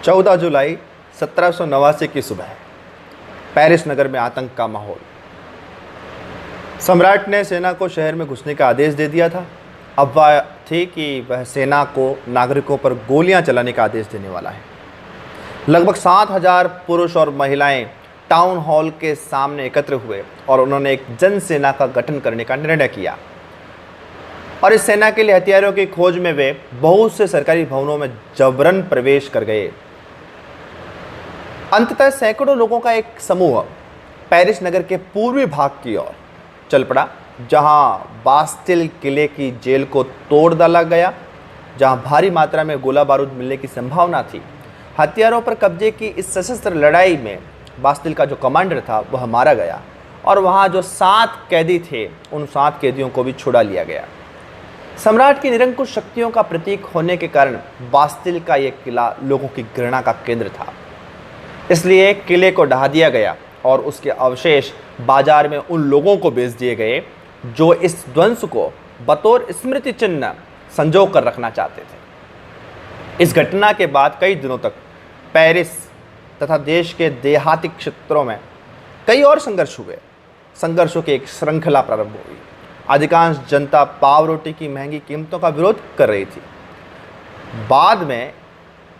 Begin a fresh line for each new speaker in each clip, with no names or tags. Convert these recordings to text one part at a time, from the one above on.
14 जुलाई 1789 की सुबह पेरिस नगर में आतंक का माहौल। सम्राट ने सेना को शहर में घुसने का आदेश दे दिया था। अफवाह थी कि वह सेना को नागरिकों पर गोलियां चलाने का आदेश देने वाला है। लगभग 7,000 पुरुष और महिलाएं टाउन हॉल के सामने एकत्र हुए और उन्होंने एक जन सेना का गठन करने का निर्णय किया। और इस सेना के लिए हथियारों की खोज में वे बहुत से सरकारी भवनों में जबरन प्रवेश कर गए। अंततः सैकड़ों लोगों का एक समूह पेरिस नगर के पूर्वी भाग की ओर चल पड़ा, जहां बास्टिल किले की जेल को तोड़ डाला गया, जहां भारी मात्रा में गोला बारूद मिलने की संभावना थी। हथियारों पर कब्जे की इस सशस्त्र लड़ाई में बास्टिल का जो कमांडर था वह मारा गया और वहां जो 7 कैदी थे उन 7 कैदियों को भी छुड़ा लिया गया। सम्राट की निरंकुश शक्तियों का प्रतीक होने के कारण बास्टिल का यह किला लोगों की घृणा का केंद्र था। इसलिए किले को ढहा दिया गया और उसके अवशेष बाजार में उन लोगों को बेच दिए गए जो इस ध्वंस को बतौर स्मृति चिन्ह संजो कर रखना चाहते थे। इस घटना के बाद कई दिनों तक पेरिस तथा देश के देहाती क्षेत्रों में कई और संघर्ष हुए। संघर्षों की एक श्रृंखला प्रारंभ हुई। अधिकांश जनता पाव रोटी की महंगी कीमतों का विरोध कर रही थी। बाद में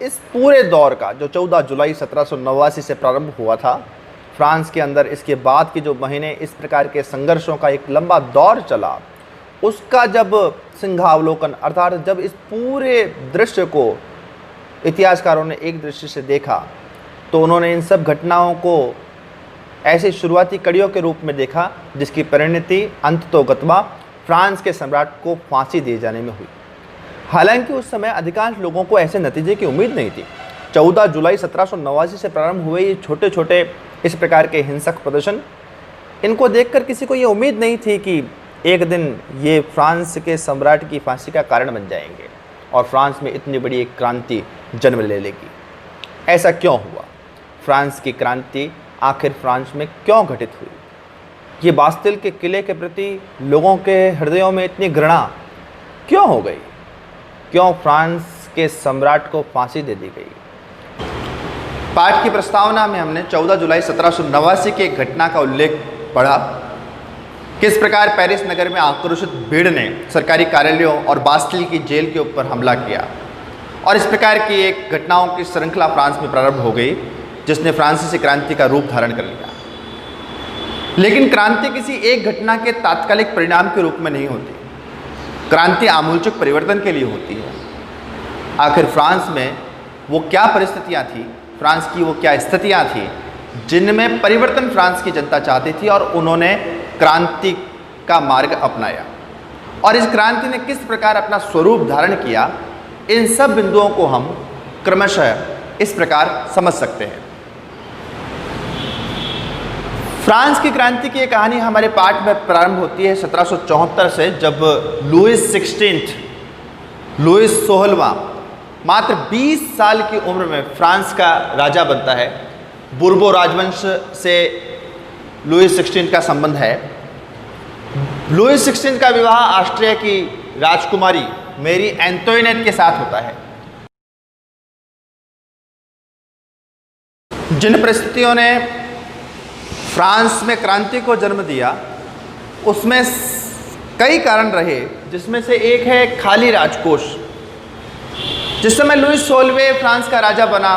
इस पूरे दौर का जो 14 जुलाई 1789 से प्रारंभ हुआ था, फ्रांस के अंदर इसके बाद के जो महीने इस प्रकार के संघर्षों का एक लंबा दौर चला, उसका जब सिंहावलोकन अर्थात जब इस पूरे दृश्य को इतिहासकारों ने एक दृष्टि से देखा तो उन्होंने इन सब घटनाओं को ऐसे शुरुआती कड़ियों के रूप में देखा जिसकी परिणति अंततोगत्वा फ्रांस के सम्राट को फांसी दिए जाने में हुई। हालांकि उस समय अधिकांश लोगों को ऐसे नतीजे की उम्मीद नहीं थी। 14 जुलाई 1789 से प्रारंभ हुए ये छोटे छोटे इस प्रकार के हिंसक प्रदर्शन, इनको देखकर किसी को ये उम्मीद नहीं थी कि एक दिन ये फ्रांस के सम्राट की फांसी का कारण बन जाएंगे और फ्रांस में इतनी बड़ी एक क्रांति जन्म ले लेगी। ऐसा क्यों हुआ? फ्रांस की क्रांति आखिर फ्रांस में क्यों घटित हुई? ये बास्टिल के किले के प्रति लोगों के हृदयों में इतनी घृणा क्यों हो गई? क्यों फ्रांस के सम्राट को फांसी दे दी गई? पाठ की प्रस्तावना में हमने 14 जुलाई 1789 की एक घटना का उल्लेख पढ़ा। किस प्रकार पेरिस नगर में आक्रोशित भीड़ ने सरकारी कार्यालयों और बास्टिल की जेल के ऊपर हमला किया और इस प्रकार की एक घटनाओं की श्रृंखला फ्रांस में प्रारंभ हो गई जिसने फ्रांसीसी क्रांति का रूप धारण कर लिया। लेकिन क्रांति किसी एक घटना के तात्कालिक परिणाम के रूप में नहीं होती। क्रांति आमूलचूल परिवर्तन के लिए होती है। आखिर फ्रांस में वो क्या परिस्थितियां थी, फ्रांस की वो क्या स्थितियां थी जिनमें परिवर्तन फ्रांस की जनता चाहती थी और उन्होंने क्रांति का मार्ग अपनाया और इस क्रांति ने किस प्रकार अपना स्वरूप धारण किया, इन सब बिंदुओं को हम क्रमशः इस प्रकार समझ सकते हैं। फ्रांस की क्रांति की कहानी हमारे पाठ में प्रारंभ होती है 1774 से, जब लुईस 16वां मात्र 20 साल की उम्र में फ्रांस का राजा बनता है। बुर्बो राजवंश से लुईस 16 का संबंध है। लुईस 16 का विवाह ऑस्ट्रिया की राजकुमारी मेरी एंटोइनेट के साथ होता है। जिन परिस्थितियों ने फ्रांस में क्रांति को जन्म दिया उसमें कई कारण रहे, जिसमें से एक है खाली राजकोष। जिस समय लुईस 16वें फ्रांस का राजा बना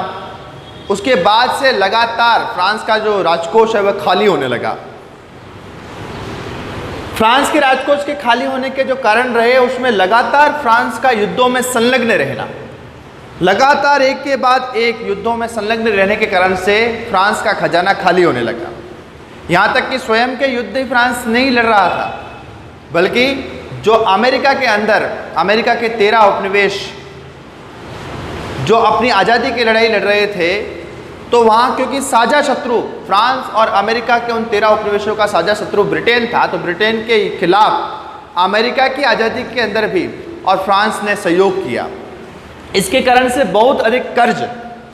उसके बाद से लगातार फ्रांस का जो राजकोष है वह खाली होने लगा। फ्रांस के राजकोष के खाली होने के जो कारण रहे उसमें लगातार फ्रांस का युद्धों में संलग्न रहना, लगातार एक के बाद एक युद्धों में संलग्न रहने के कारण से फ्रांस का खजाना खाली होने लगा। यहाँ तक कि स्वयं के युद्ध ही फ्रांस नहीं लड़ रहा था, बल्कि जो अमेरिका के अंदर अमेरिका के 13 उपनिवेश जो अपनी आज़ादी की लड़ाई लड़ रहे थे, तो वहाँ क्योंकि साझा शत्रु फ्रांस और अमेरिका के उन 13 उपनिवेशों का साझा शत्रु ब्रिटेन था, तो ब्रिटेन के खिलाफ अमेरिका की आज़ादी के अंदर भी और फ्रांस ने सहयोग किया। इसके कारण से बहुत अधिक कर्ज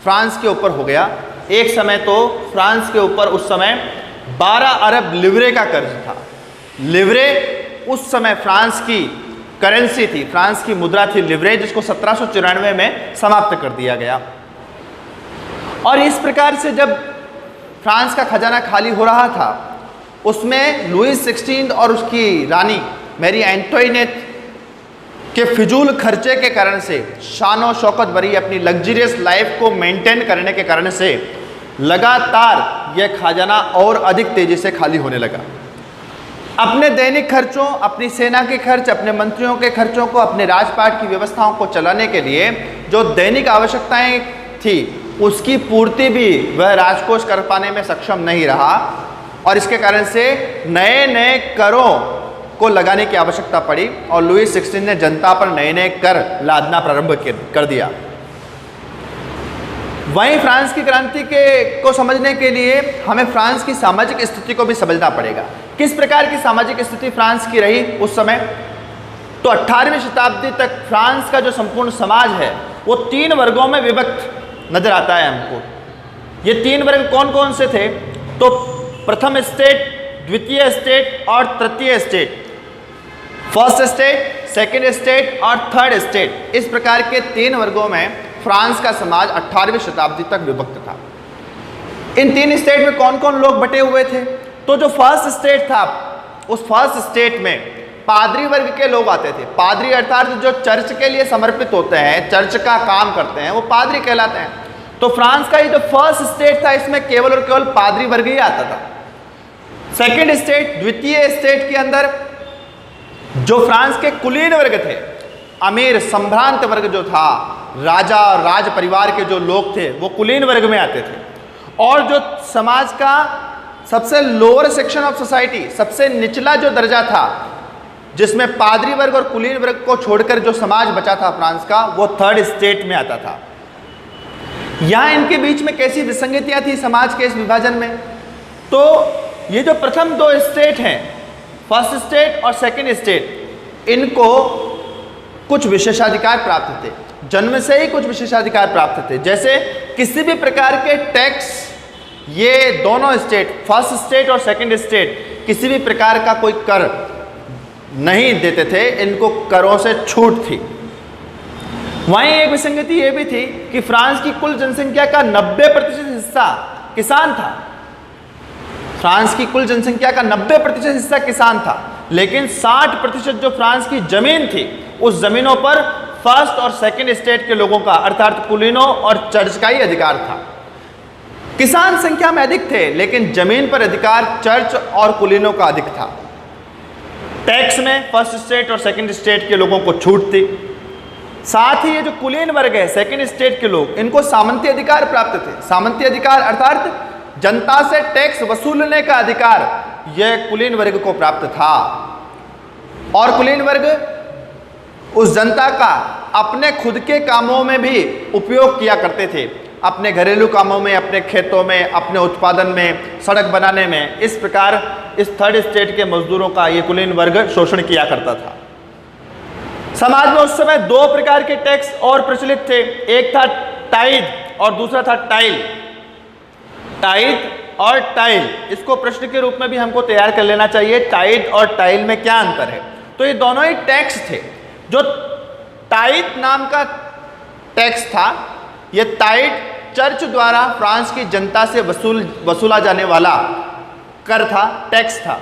फ्रांस के ऊपर हो गया। एक समय तो फ्रांस के ऊपर उस समय 12 अरब लिवरे का कर्ज था। लिवरे उस समय फ्रांस की करेंसी थी, फ्रांस की मुद्रा थी लिवरे, जिसको 1794 में समाप्त कर दिया गया। और इस प्रकार से जब फ्रांस का खजाना खाली हो रहा था, उसमें लुईस 16 और उसकी रानी मैरी एंटोइनेट के फिजूल खर्चे के कारण से, शान शौकत भरी अपनी लग्जरियस लाइफ को मेंटेन करने के कारण से लगातार यह खजाना और अधिक तेजी से खाली होने लगा। अपने दैनिक खर्चों, अपनी सेना के खर्च, अपने मंत्रियों के खर्चों को, अपने राजपाट की व्यवस्थाओं को चलाने के लिए जो दैनिक आवश्यकताएं थी, उसकी पूर्ति भी वह राजकोष कर पाने में सक्षम नहीं रहा और इसके कारण से नए नए करों को लगाने की आवश्यकता पड़ी और लुईस 16 ने जनता पर नए नए कर लादना प्रारंभ कर दिया। वहीं फ्रांस की क्रांति को समझने के लिए हमें फ्रांस की सामाजिक स्थिति को भी समझना पड़ेगा। किस प्रकार की सामाजिक स्थिति फ्रांस की रही उस समय? तो 18वीं शताब्दी तक फ्रांस का जो संपूर्ण समाज है वो 3 वर्गों में विभक्त नजर आता है हमको। ये 3 वर्ग कौन कौन से थे? तो प्रथम स्टेट, द्वितीय स्टेट और तृतीय state, first state, second state और थर्ड स्टेट। इस प्रकार के 3 वर्गों में फ्रांस का समाज 18वीं शताब्दी तक विभक्त था। इन 3 स्टेट में कौन कौन लोग बटे हुए थे? तो जो फर्स्ट स्टेट था, उस फर्स्ट स्टेट में पादरी वर्ग के लोग आते थे। पादरी अर्थात जो चर्च के लिए समर्पित होते हैं, चर्च का काम करते हैं, वो पादरी कहलाते हैं। तो फ्रांस का ये जो फर्स्ट स्टेट था, इसमें केवल और केवल पादरी वर्ग ही आता था। सेकेंड स्टेट, द्वितीय स्टेट के अंदर जो फ्रांस के कुलीन वर्ग थे, अमीर संभ्रांत वर्ग जो था, राजा और राज परिवार के जो लोग थे, वो कुलीन वर्ग में आते थे। और जो समाज का सबसे लोअर सेक्शन ऑफ सोसाइटी, सबसे निचला जो दर्जा था, जिसमें पादरी वर्ग और कुलीन वर्ग को छोड़कर जो समाज बचा था फ्रांस का, वो थर्ड स्टेट में आता था। यहां इनके बीच में कैसी विसंगतियां थी समाज के इस विभाजन में? तो ये जो प्रथम 2 स्टेट हैं, फर्स्ट स्टेट और सेकेंड स्टेट, इनको कुछ विशेषाधिकार प्राप्त थे, जन्म से ही कुछ विशेषाधिकार प्राप्त थे। जैसे किसी भी प्रकार के टैक्स, ये दोनों स्टेट, फर्स्ट स्टेट और सेकेंड स्टेट, किसी भी प्रकार का कोई कर नहीं देते थे, इनको करों से छूट थी। वहीं एक विसंगति ये भी थी कि फ्रांस की कुल जनसंख्या का 90% हिस्सा किसान था। फ्रांस की कुल जनसंख्या का 90% हिस्सा किसान था, लेकिन 60% जो फ्रांस की जमीन थी, उस जमीनों पर फर्स्ट और सेकेंड स्टेट के लोगों का अर्थात कुलीनों और चर्च का ही अधिकार था। किसान संख्या में अधिक थे, लेकिन जमीन पर अधिकार चर्च और कुलीनों का अधिक था। टैक्स में फर्स्ट स्टेट और सेकेंड स्टेट के लोगों को छूट थी। साथ ही ये जो कुलीन वर्ग है, सेकेंड स्टेट के लोग, इनको सामंती अधिकार प्राप्त थे। सामंती अधिकार अर्थात जनता से टैक्स वसूलने का अधिकार यह कुलीन वर्ग को प्राप्त था। और कुलीन वर्ग उस जनता का अपने खुद के कामों में भी उपयोग किया करते थे, अपने घरेलू कामों में, अपने खेतों में, अपने उत्पादन में, सड़क बनाने में। इस प्रकार इस थर्ड स्टेट के मजदूरों का ये कुलीन वर्ग शोषण किया करता था। समाज में उस समय 2 प्रकार के टैक्स और प्रचलित थे। एक था टाइड और दूसरा था टाइल। टाइड और टाइल, इसको प्रश्न के रूप में भी हमको तैयार कर लेना चाहिए। टाइड और टाइल में क्या अंतर है? तो ये दोनों ही टैक्स थे। जो टाइड नाम का टैक्स था, ये टाइड चर्च द्वारा फ्रांस की जनता से वसूला जाने वाला कर था, टैक्स था।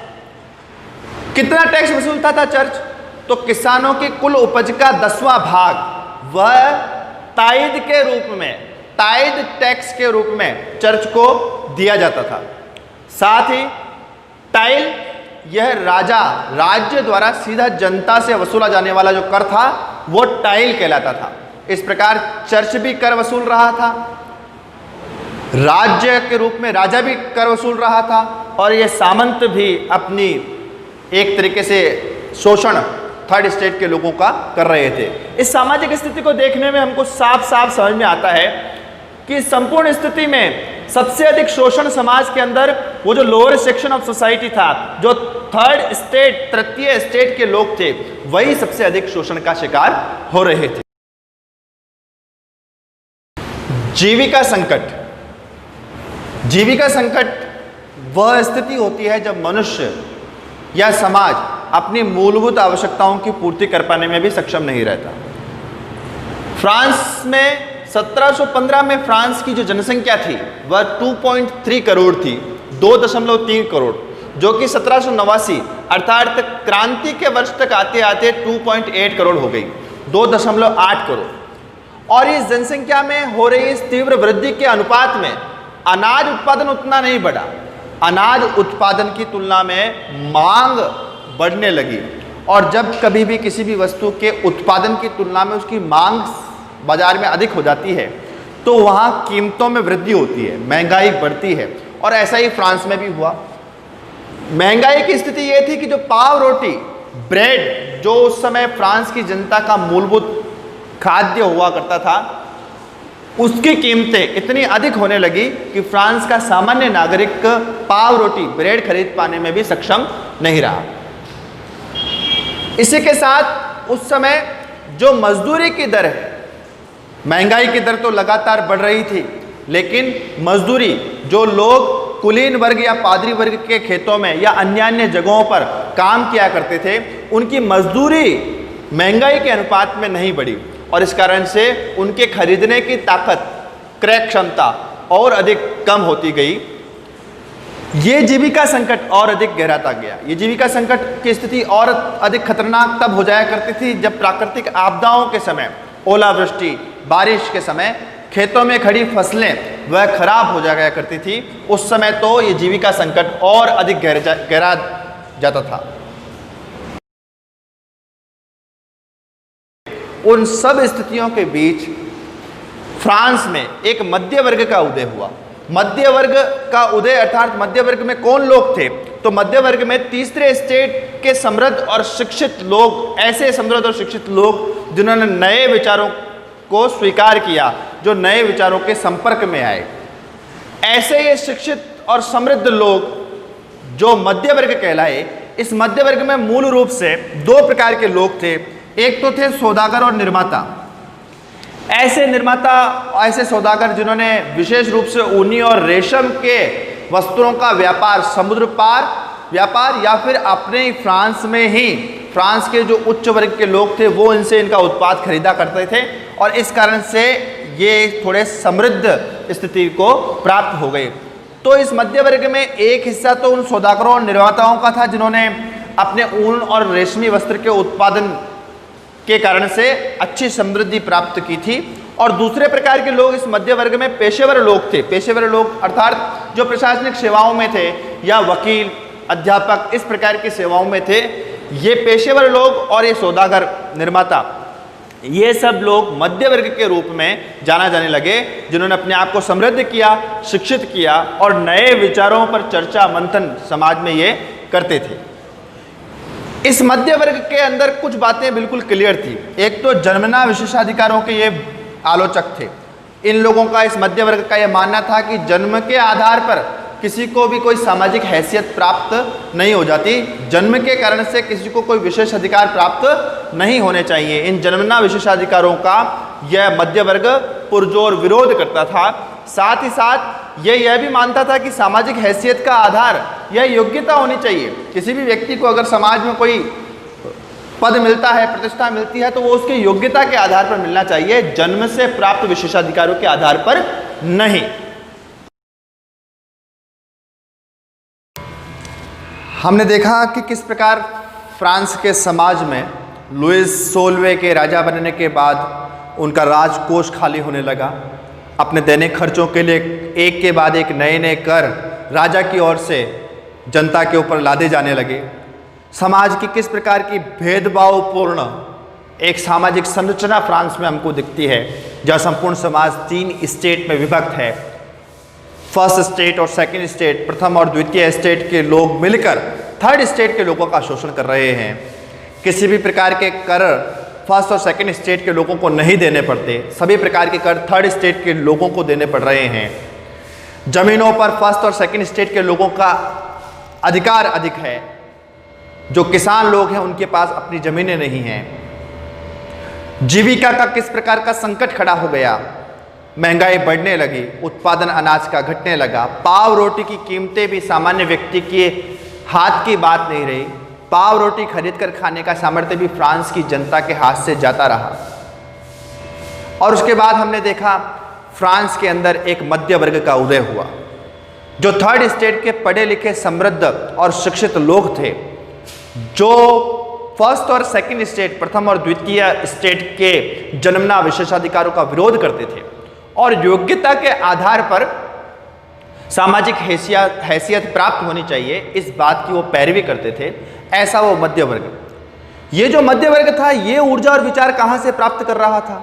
कितना टैक्स वसूलता था चर्च? तो किसानों की कुल उपज का 10वां भाग वह टाइड के रूप में, टाइड टैक्स के रूप में चर्च को दिया जाता था। साथ ही टाइल, यह राज्य द्वारा सीधा जनता से वसूला जाने वाला जो कर था, वो टाइल कहलाता था। इस प्रकार चर्च भी कर वसूल रहा था, राज्य के रूप में राजा भी कर वसूल रहा था, और यह सामंत भी अपनी एक तरीके से शोषण थर्ड स्टेट के लोगों का कर रहे थे। इस सामाजिक स्थिति को देखने में हमको साफ साफ समझ में आता है कि संपूर्ण स्थिति में सबसे अधिक शोषण समाज के अंदर वो जो लोअर सेक्शन ऑफ सोसाइटी था, जो थर्ड स्टेट, तृतीय स्टेट के लोग थे, वही सबसे अधिक शोषण का शिकार हो रहे थे। जीविका संकट। जीविका संकट वह स्थिति होती है जब मनुष्य या समाज अपनी मूलभूत आवश्यकताओं की पूर्ति कर पाने में भी सक्षम नहीं रहता। फ्रांस में 1715 में फ्रांस की जो जनसंख्या थी वह 2.3 करोड़ थी, 2.3 करोड़, जो कि 1789 अर्थात क्रांति के वर्ष तक आते आते 2.8 करोड़ हो गई, 2.8 करोड़। और इस जनसंख्या में हो रही इस तीव्र वृद्धि के अनुपात में अनाज उत्पादन उतना नहीं बढ़ा। अनाज उत्पादन की तुलना में मांग बढ़ने लगी, और जब कभी भी किसी भी वस्तु के उत्पादन की तुलना में उसकी मांग बाजार में अधिक हो जाती है तो वहाँ कीमतों में वृद्धि होती है, महंगाई बढ़ती है। और ऐसा ही फ्रांस में भी हुआ। महंगाई की स्थिति ये थी कि जो पाव रोटी, ब्रेड, जो उस समय फ्रांस की जनता का मूलभूत खाद्य हुआ करता था, उसकी कीमतें इतनी अधिक होने लगी कि फ्रांस का सामान्य नागरिक पाव रोटी, ब्रेड खरीद पाने में भी सक्षम नहीं रहा। इसी के साथ उस समय जो मजदूरी की दर है, महंगाई की दर तो लगातार बढ़ रही थी, लेकिन मजदूरी, जो लोग कुलीन वर्ग या पादरी वर्ग के खेतों में या अन्य अन्य जगहों पर काम किया करते थे, उनकी मजदूरी महंगाई के अनुपात में नहीं बढ़ी, और इस कारण से उनके खरीदने की ताकत, क्रय क्षमता और अधिक कम होती गई। ये जीविका संकट और अधिक गहराता गया। ये जीविका संकट की स्थिति और अधिक खतरनाक तब हो जाया करती थी जब प्राकृतिक आपदाओं के समय, ओलावृष्टि, बारिश के समय खेतों में खड़ी फसलें वह खराब हो जाया करती थी। उस समय तो ये जीविका संकट और अधिक गहरा जाता था। उन सब स्थितियों के बीच फ्रांस में एक मध्य वर्ग का उदय हुआ। मध्य वर्ग का उदय अर्थात मध्य वर्ग में कौन लोग थे? तो मध्य वर्ग में तीसरे स्टेट के समृद्ध और शिक्षित लोग, ऐसे समृद्ध और शिक्षित लोग जिन्होंने नए विचारों को स्वीकार किया, जो नए विचारों के संपर्क में आए। ऐसे ये शिक्षित और समृद्ध लोग जो मध्य वर्ग कहलाए, इस मध्य वर्ग में मूल रूप से दो प्रकार के लोग थे। एक तो थे सौदागर और निर्माता। ऐसे निर्माता, ऐसे सौदागर जिन्होंने विशेष रूप से ऊनी और रेशम के वस्त्रों का व्यापार, समुद्र पार व्यापार, या फिर अपने ही फ्रांस में ही फ्रांस के जो उच्च वर्ग के लोग थे वो इनसे इनका उत्पाद खरीदा करते थे, और इस कारण से ये थोड़े समृद्ध स्थिति को प्राप्त हो गए। तो इस मध्य वर्ग में एक हिस्सा तो उन सौदागरों और निर्माताओं का था जिन्होंने अपने ऊन और रेशमी वस्त्र के उत्पादन के कारण से अच्छी समृद्धि प्राप्त की थी, और दूसरे प्रकार के लोग इस मध्य वर्ग में पेशेवर लोग थे। पेशेवर लोग अर्थात जो प्रशासनिक सेवाओं में थे या वकील, अध्यापक, इस प्रकार की सेवाओं में थे। ये पेशेवर लोग और ये सौदागर, निर्माता, ये सब लोग मध्य वर्ग के रूप में जाना जाने लगे, जिन्होंने अपने आप को समृद्ध किया, शिक्षित किया और नए विचारों पर चर्चा मंथन समाज में ये करते थे। इस मध्य वर्ग के अंदर कुछ बातें बिल्कुल क्लियर थी। एक तो जन्मना विशेषाधिकारों के ये आलोचक थे। इन लोगों का, इस मध्य वर्ग का यह मानना था कि जन्म के आधार पर किसी को भी कोई सामाजिक हैसियत प्राप्त नहीं हो जाती, जन्म के कारण से किसी को कोई विशेष अधिकार प्राप्त नहीं होने चाहिए। इन जन्मना विशेषाधिकारों का यह मध्य वर्ग पुरजोर विरोध करता था। साथ ही साथ यह भी मानता था कि सामाजिक हैसियत का आधार यह योग्यता होनी चाहिए। किसी भी व्यक्ति को अगर समाज में कोई पद मिलता है, प्रतिष्ठा मिलती है, तो वो उसकी योग्यता के आधार पर मिलना चाहिए, जन्म से प्राप्त विशेषाधिकारों के आधार पर नहीं। हमने देखा कि किस प्रकार फ्रांस के समाज में लुइस 16वें के राजा बनने के बाद उनका राजकोष खाली होने लगा। अपने दैनिक खर्चों के लिए एक के बाद एक नए नए कर राजा की ओर से जनता के ऊपर लादे जाने लगे। समाज की किस प्रकार की भेदभावपूर्ण एक सामाजिक संरचना फ्रांस में हमको दिखती है, जहाँ संपूर्ण समाज 3 स्टेट में विभक्त है। फर्स्ट स्टेट और सेकंड स्टेट, प्रथम और द्वितीय स्टेट के लोग मिलकर थर्ड स्टेट के लोगों का शोषण कर रहे हैं। किसी भी प्रकार के कर फर्स्ट और सेकंड स्टेट के लोगों को नहीं देने पड़ते, सभी प्रकार के कर थर्ड स्टेट के लोगों को देने पड़ रहे हैं। जमीनों पर फर्स्ट और सेकंड स्टेट के लोगों का अधिकार अधिक है। जो किसान लोग हैं उनके पास अपनी जमीनें नहीं हैं। जीविका का किस प्रकार का संकट खड़ा हो गया, महंगाई बढ़ने लगी, उत्पादन अनाज का घटने लगा, पाव रोटी की कीमतें भी सामान्य व्यक्ति के हाथ की बात नहीं रही। पाव रोटी खरीद कर खाने का सामर्थ्य भी फ्रांस की जनता के हाथ से जाता रहा। और उसके बाद हमने देखा फ्रांस के अंदर एक मध्य वर्ग का उदय हुआ, जो थर्ड स्टेट के पढ़े लिखे समृद्ध और शिक्षित लोग थे, जो फर्स्ट और सेकंड स्टेट, प्रथम और द्वितीय स्टेट के जन्मना विशेषाधिकारों का विरोध करते थे और योग्यता के आधार पर सामाजिक हैसियत प्राप्त होनी चाहिए, इस बात की वो पैरवी करते थे। ऐसा वो मध्य वर्ग, ये जो मध्य वर्ग था, ये ऊर्जा और विचार कहाँ से प्राप्त कर रहा था?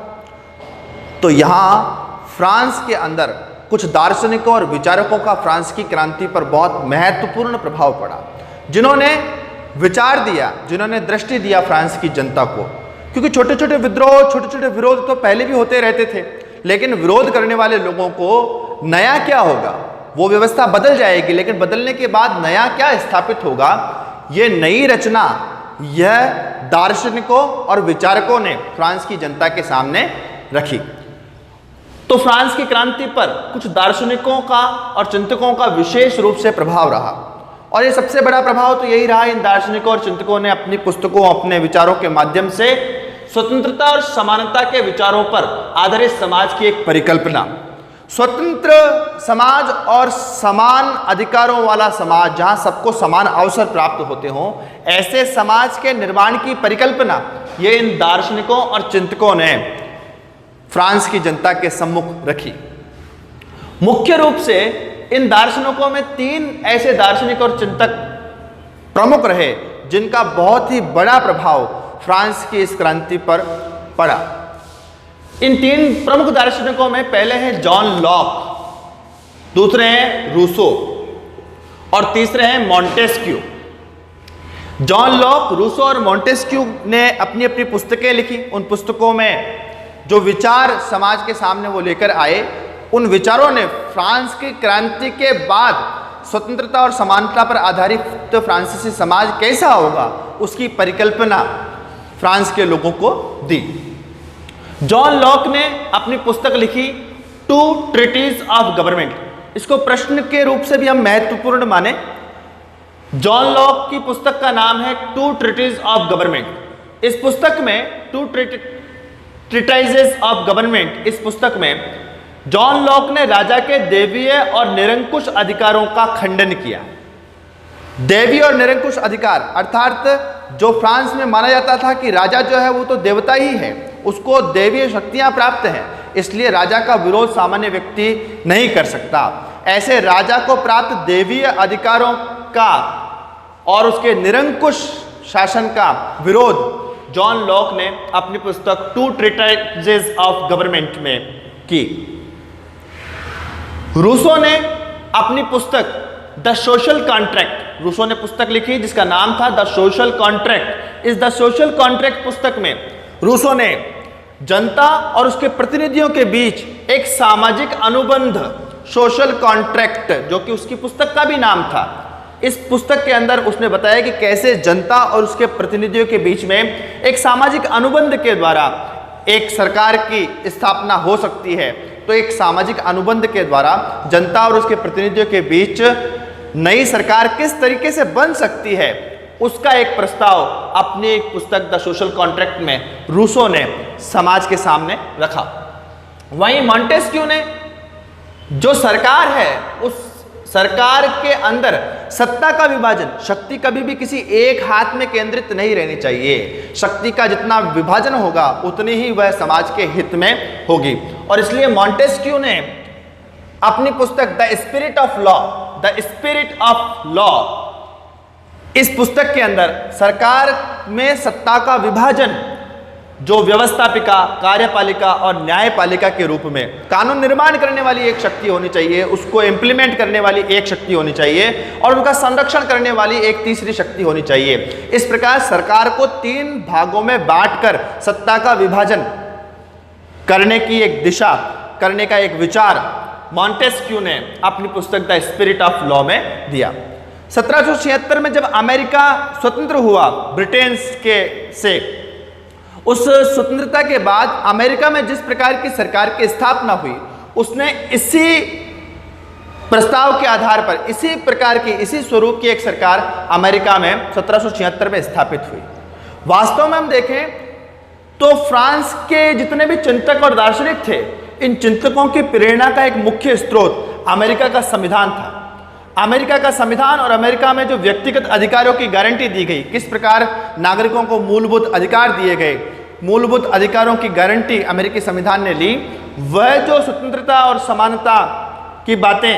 तो यहाँ फ्रांस के अंदर कुछ दार्शनिकों और विचारकों का फ्रांस की क्रांति पर बहुत महत्वपूर्ण प्रभाव पड़ा, जिन्होंने विचार दिया, जिन्होंने दृष्टि दिया फ्रांस की जनता को। क्योंकि छोटे छोटे विद्रोह, छोटे छोटे विरोध तो पहले भी होते रहते थे, लेकिन विरोध करने वाले लोगों को नया क्या होगा, वो व्यवस्था बदल जाएगी, लेकिन बदलने के बाद नया क्या स्थापित होगा, ये नई रचना यह दार्शनिकों और विचारकों ने फ्रांस की जनता के सामने रखी। तो फ्रांस की क्रांति पर कुछ दार्शनिकों का और चिंतकों का विशेष रूप से प्रभाव रहा, और ये सबसे बड़ा प्रभाव तो यही रहा, इन दार्शनिकों और चिंतकों ने अपनी पुस्तकों, अपने विचारों के माध्यम से स्वतंत्रता और समानता के विचारों पर आधारित समाज की एक परिकल्पना, स्वतंत्र समाज और समान अधिकारों वाला समाज, जहां सबको समान अवसर प्राप्त होते हों, ऐसे समाज के निर्माण की परिकल्पना ये इन दार्शनिकों और चिंतकों ने फ्रांस की जनता के सम्मुख रखी। मुख्य रूप से इन दार्शनिकों में तीन ऐसे दार्शनिक और चिंतक प्रमुख रहे, जिनका बहुत ही बड़ा प्रभाव फ्रांस की इस क्रांति पर पड़ा। इन तीन प्रमुख दार्शनिकों में पहले हैं जॉन लॉक, दूसरे हैं रूसो और तीसरे हैं मॉन्टेस्क्यू। जॉन लॉक, रूसो और मॉन्टेस्क्यू ने अपनी अपनी पुस्तकें लिखी। उन पुस्तकों में जो विचार समाज के सामने वो लेकर आए, उन विचारों ने फ्रांस की क्रांति के बाद स्वतंत्रता और समानता पर आधारित फ्रांसीसी समाज कैसा होगा, उसकी परिकल्पना फ्रांस के लोगों को दी। जॉन लॉक ने अपनी पुस्तक लिखी टू ट्रीटीज ऑफ गवर्नमेंट। इसको प्रश्न के रूप से भी हम महत्वपूर्ण माने। जॉन लॉक की पुस्तक का नाम है टू ट्रीटीज ऑफ गवर्नमेंट। इस पुस्तक में टू ट्रीटाइजेस ऑफ गवर्नमेंट, इस पुस्तक में जॉन लॉक ने राजा के दैवीय और निरंकुश अधिकारों का खंडन किया। दैवीय और निरंकुश अधिकार अर्थात जो फ्रांस में माना जाता था कि राजा जो है वो तो देवता ही है, उसको दैवीय शक्तियां प्राप्त हैं, इसलिए राजा का विरोध सामान्य व्यक्ति नहीं कर सकता। ऐसे राजा को प्राप्त दैवीय अधिकारों का और उसके निरंकुश शासन का विरोध जॉन लॉक ने अपनी पुस्तक टू ट्रीटाइजेस ऑफ गवर्नमेंट में की। रूसो ने अपनी पुस्तक द सोशल कॉन्ट्रैक्ट, रूसो ने पुस्तक लिखी जिसका नाम था द सोशल कॉन्ट्रैक्ट। इस द सोशल कॉन्ट्रैक्ट पुस्तक में रूसो ने जनता और उसके प्रतिनिधियों के बीच एक सामाजिक अनुबंध, सोशल कॉन्ट्रैक्ट, जो कि उसकी पुस्तक का भी नाम था, इस पुस्तक के अंदर उसने बताया कि कैसे जनता और उसके प्रतिनिधियों के बीच में एक सामाजिक अनुबंध के द्वारा एक सरकार की स्थापना हो सकती है। तो एक सामाजिक अनुबंध के द्वारा जनता और उसके प्रतिनिधियों के बीच नई सरकार किस तरीके से बन सकती है, उसका एक प्रस्ताव अपनी एक पुस्तक द सोशल कॉन्ट्रैक्ट में रूसो ने समाज के सामने रखा। वहीं मॉन्टेस्क्यू ने, जो सरकार है, उस सरकार के अंदर सत्ता का विभाजन, शक्ति कभी भी किसी एक हाथ में केंद्रित नहीं रहनी चाहिए। शक्ति का जितना विभाजन होगा उतनी ही वह समाज के हित में होगी, और इसलिए मॉन्टेस्क्यू ने अपनी पुस्तक the spirit of law, the spirit of law, इस पुस्तक के अंदर सरकार में सत्ता का विभाजन, जो व्यवस्थापिका, कार्यपालिका और न्यायपालिका के रूप में कानून निर्माण करने वाली एक शक्ति होनी चाहिए, उसको इंप्लीमेंट करने वाली एक शक्ति होनी चाहिए, और उनका संरक्षण करने वाली एक तीसरी शक्ति होनी चाहिए। इस प्रकार सरकार को तीन भागों में बांटकर सत्ता का विभाजन करने की एक दिशा, करने का एक विचार मॉन्टेस्क्यू ने अपनी पुस्तक द स्पिरिट ऑफ लॉ में दिया। 1776 में जब अमेरिका स्वतंत्र हुआ ब्रिटेन के से, उस स्वतंत्रता के बाद अमेरिका में जिस प्रकार की सरकार की स्थापना हुई, उसने इसी प्रस्ताव के आधार पर इसी प्रकार की, इसी स्वरूप की एक सरकार अमेरिका में 1776 में स्थापित हुई। वास्तव में हम देखें तो फ्रांस के जितने भी चिंतक और दार्शनिक थे, इन चिंतकों की प्रेरणा का एक मुख्य स्रोत अमेरिका का संविधान था। अमेरिका का संविधान और अमेरिका में जो व्यक्तिगत अधिकारों की गारंटी दी गई, किस प्रकार नागरिकों को मूलभूत अधिकार दिए गए, मूलभूत अधिकारों की गारंटी अमेरिकी संविधान ने ली, वह जो स्वतंत्रता और समानता की बातें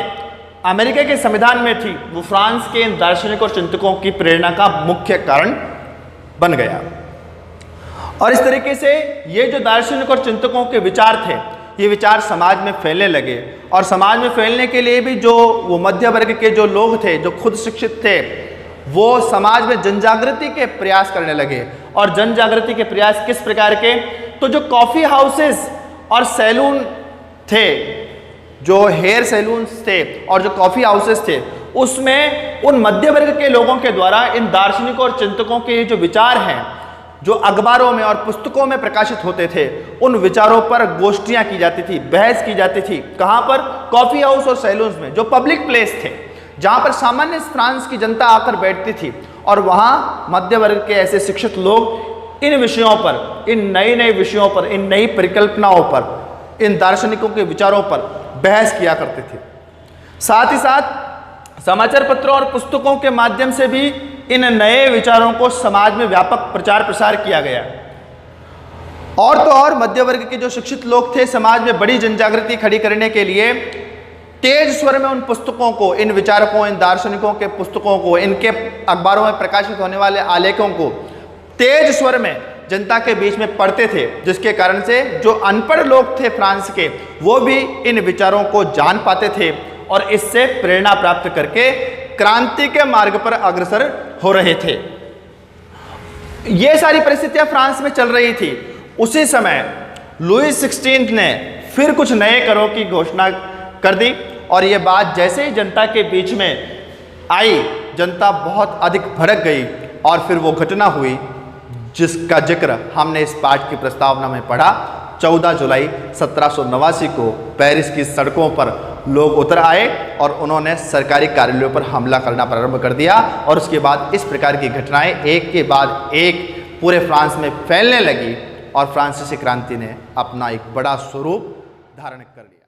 अमेरिका के संविधान में थी, वो फ्रांस के इन दार्शनिक और चिंतकों की प्रेरणा का मुख्य कारण बन गया। और इस तरीके से ये जो दार्शनिक और चिंतकों के विचार थे, ये विचार समाज में फैलने लगे। और समाज में फैलने के लिए भी जो वो मध्य वर्ग के जो लोग थे, जो खुद शिक्षित थे, वो समाज में जनजागृति के प्रयास करने लगे। और जनजागृति के प्रयास किस प्रकार के? तो जो कॉफ़ी हाउसेस और सैलून थे, जो हेयर सैलून्स थे और जो कॉफ़ी हाउसेस थे, उसमें उन मध्य वर्ग के लोगों के द्वारा इन दार्शनिकों और चिंतकों के जो विचार हैं, जो अखबारों में और पुस्तकों में प्रकाशित होते थे, उन विचारों पर गोष्ठियां की जाती थी, बहस की जाती थी। कहाँ पर? कॉफ़ी हाउस और सैलून्स में, जो पब्लिक प्लेस थे, जहाँ पर सामान्य फ्रांस की जनता आकर बैठती थी। और वहाँ मध्य वर्ग के ऐसे शिक्षित लोग इन विषयों पर, इन नए नए विषयों पर, इन नई परिकल्पनाओं पर, इन दार्शनिकों के विचारों पर बहस किया करते थे। साथ ही साथ समाचार पत्रों और पुस्तकों के माध्यम से भी इन नए विचारों को समाज में व्यापक प्रचार प्रसार किया गया। और तो और मध्य वर्ग के जो शिक्षित लोग थे, समाज में बड़ी जनजागृति खड़ी करने के लिए तेज स्वर में उन पुस्तकों को, इन विचारकों, इन दार्शनिकों के पुस्तकों को, इनके अखबारों में प्रकाशित होने वाले आलेखों को तेज स्वर में जनता के बीच में पढ़ते थे, जिसके कारण से जो अनपढ़ लोग थे फ्रांस के, वो भी इन विचारों को जान पाते थे और इससे प्रेरणा प्राप्त करके क्रांति के मार्ग पर अग्रसर हो रहे थे। ये सारी परिस्थितियां फ्रांस में चल रही थी। उसी समय लुई 16 ने फिर कुछ नए करों की घोषणा कर दी और ये बात जैसे ही जनता के बीच में आई, जनता बहुत अधिक भड़क गई और फिर वो घटना हुई जिसका जिक्र हमने इस पाठ की प्रस्तावना में पढ़ा। 14 जुलाई 1789 को पेरिस की सड़कों पर लोग उतर आए और उन्होंने सरकारी कार्यालयों पर हमला करना प्रारंभ कर दिया और उसके बाद इस प्रकार की घटनाएं एक के बाद एक पूरे फ्रांस में फैलने लगी और फ्रांसीसी क्रांति ने अपना एक बड़ा स्वरूप धारण कर लिया।